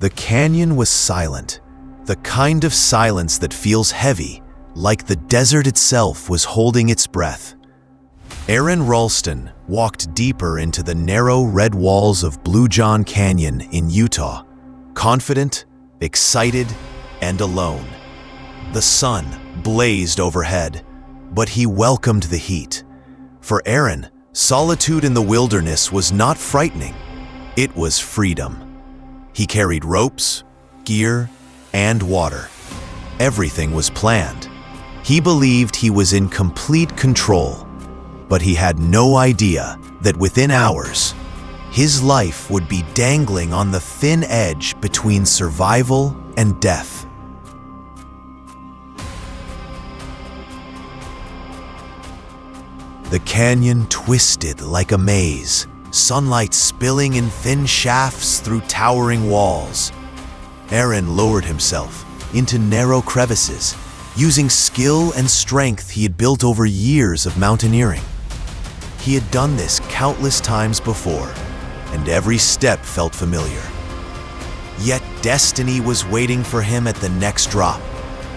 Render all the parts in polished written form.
The canyon was silent, the kind of silence that feels heavy, like the desert itself was holding its breath. Aron Ralston walked deeper into the narrow red walls of Blue John Canyon in Utah, confident, excited, and alone. The sun blazed overhead, but he welcomed the heat. For Aron, solitude in the wilderness was not frightening, it was freedom. He carried ropes, gear, and water. Everything was planned. He believed he was in complete control, but he had no idea that within hours, his life would be dangling on the thin edge between survival and death. The canyon twisted like a maze, sunlight spilling in thin shafts through towering walls. Aron lowered himself into narrow crevices, using skill and strength he had built over years of mountaineering. He had done this countless times before, and every step felt familiar. Yet destiny was waiting for him at the next drop,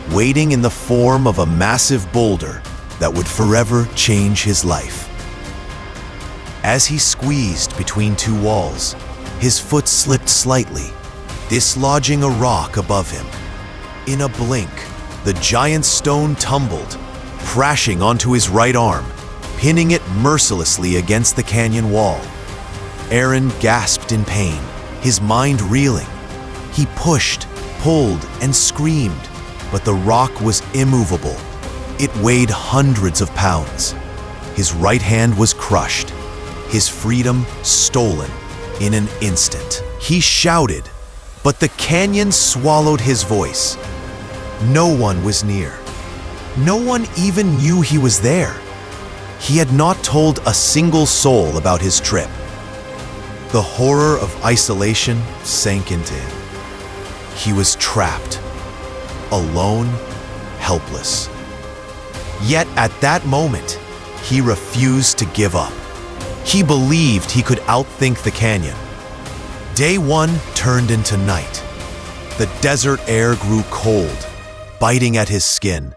waiting in the form of a massive boulder that would forever change his life. As he squeezed between two walls, his foot slipped slightly, dislodging a rock above him. In a blink, the giant stone tumbled, crashing onto his right arm, pinning it mercilessly against the canyon wall. Aron gasped in pain, his mind reeling. He pushed, pulled, and screamed, but the rock was immovable. It weighed hundreds of pounds. His right hand was crushed, his freedom stolen in an instant. He shouted, but the canyon swallowed his voice. No one was near. No one even knew he was there. He had not told a single soul about his trip. The horror of isolation sank into him. He was trapped, alone, helpless. Yet at that moment, he refused to give up. He believed he could outthink the canyon. Day one turned into night. The desert air grew cold, biting at his skin.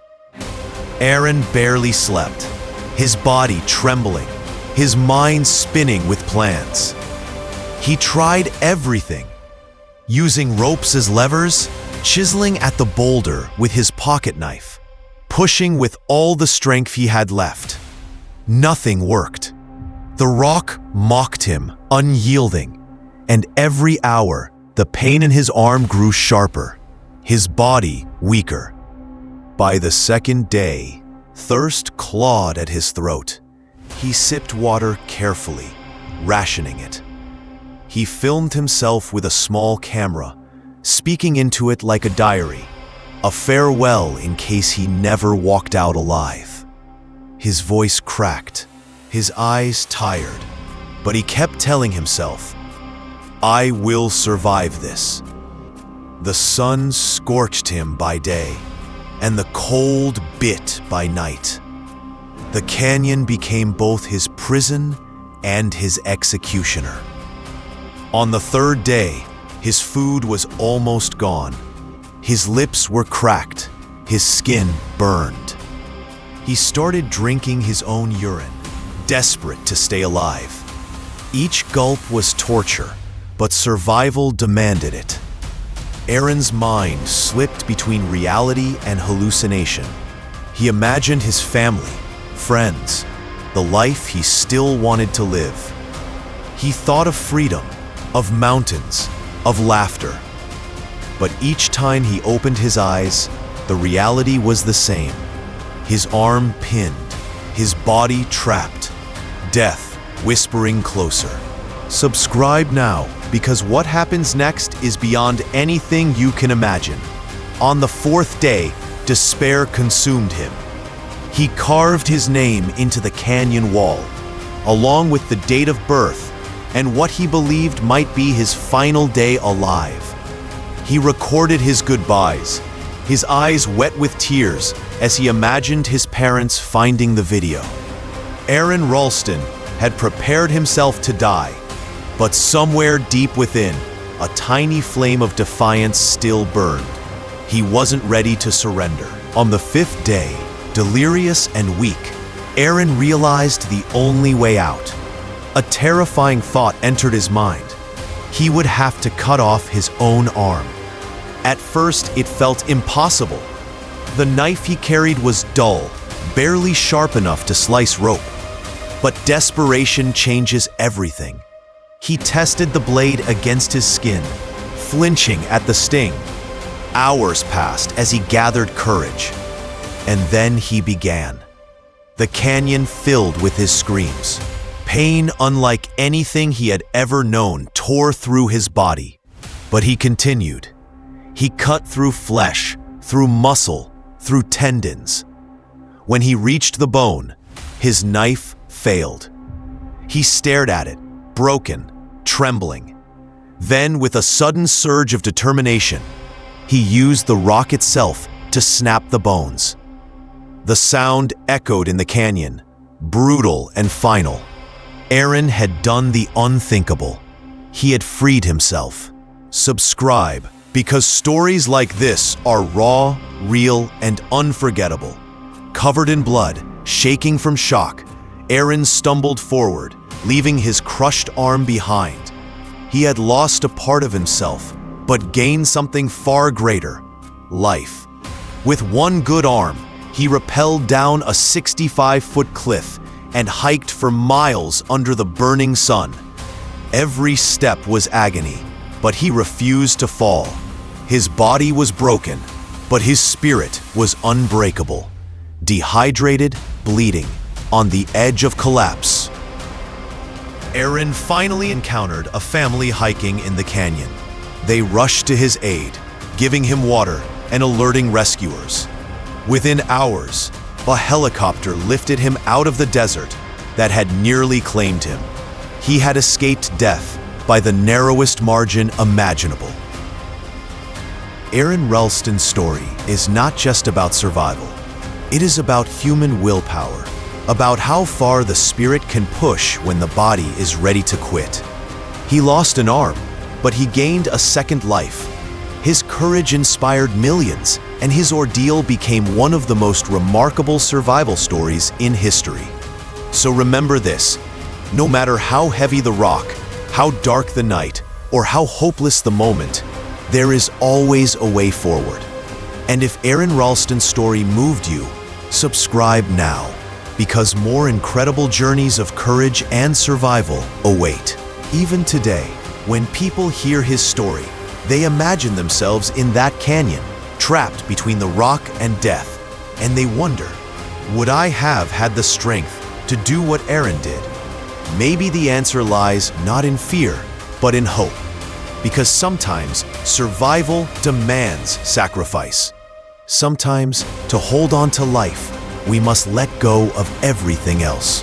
Aron barely slept, his body trembling, his mind spinning with plans. He tried everything, using ropes as levers, chiseling at the boulder with his pocket knife, pushing with all the strength he had left. Nothing worked. The rock mocked him, unyielding, and every hour, the pain in his arm grew sharper, his body weaker. By the second day, thirst clawed at his throat. He sipped water carefully, rationing it. He filmed himself with a small camera, speaking into it like a diary, a farewell in case he never walked out alive. His voice cracked, his eyes tired, but he kept telling himself, "I will survive this." The sun scorched him by day, and the cold bit by night. The canyon became both his prison and his executioner. On the third day, his food was almost gone. His lips were cracked, his skin burned. He started drinking his own urine, desperate to stay alive. Each gulp was torture, but survival demanded it. Aron's mind slipped between reality and hallucination. He imagined his family, friends, the life he still wanted to live. He thought of freedom, of mountains, of laughter. But each time he opened his eyes, the reality was the same. His arm pinned, his body trapped, death whispering closer. Subscribe now, because what happens next is beyond anything you can imagine. On the fourth day, despair consumed him. He carved his name into the canyon wall, along with the date of birth and what he believed might be his final day alive. He recorded his goodbyes, his eyes wet with tears as he imagined his parents finding the video. Aron Ralston had prepared himself to die, but somewhere deep within, a tiny flame of defiance still burned. He wasn't ready to surrender. On the 5th day, delirious and weak, Aron realized the only way out. A terrifying thought entered his mind. He would have to cut off his own arm. At first, it felt impossible. The knife he carried was dull, barely sharp enough to slice rope. But desperation changes everything. He tested the blade against his skin, flinching at the sting. Hours passed as he gathered courage. And then he began. The canyon filled with his screams. Pain unlike anything he had ever known tore through his body. But he continued. He cut through flesh, through muscle, through tendons. When he reached the bone, his knife failed. He stared at it, broken, trembling. Then, with a sudden surge of determination, he used the rock itself to snap the bones. The sound echoed in the canyon, brutal and final. Aron had done the unthinkable. He had freed himself. Subscribe, because stories like this are raw, real, and unforgettable. Covered in blood, shaking from shock, Aron stumbled forward, leaving his crushed arm behind. He had lost a part of himself, but gained something far greater: life. With one good arm, he rappelled down a 65-foot cliff and hiked for miles under the burning sun. Every step was agony, but he refused to fall. His body was broken, but his spirit was unbreakable. Dehydrated, bleeding, on the edge of collapse, Aron finally encountered a family hiking in the canyon. They rushed to his aid, giving him water and alerting rescuers. Within hours, a helicopter lifted him out of the desert that had nearly claimed him. He had escaped death by the narrowest margin imaginable. Aron Ralston's story is not just about survival. It is about human willpower, about how far the spirit can push when the body is ready to quit. He lost an arm, but he gained a second life. His courage inspired millions, and his ordeal became one of the most remarkable survival stories in history. So remember this: no matter how heavy the rock, how dark the night, or how hopeless the moment, there is always a way forward. And if Aron Ralston's story moved you, subscribe now, because more incredible journeys of courage and survival await. Even today, when people hear his story, they imagine themselves in that canyon, trapped between the rock and death, and they wonder, would I have had the strength to do what Aron did? Maybe the answer lies not in fear, but in hope. Because sometimes survival demands sacrifice. Sometimes, to hold on to life, we must let go of everything else.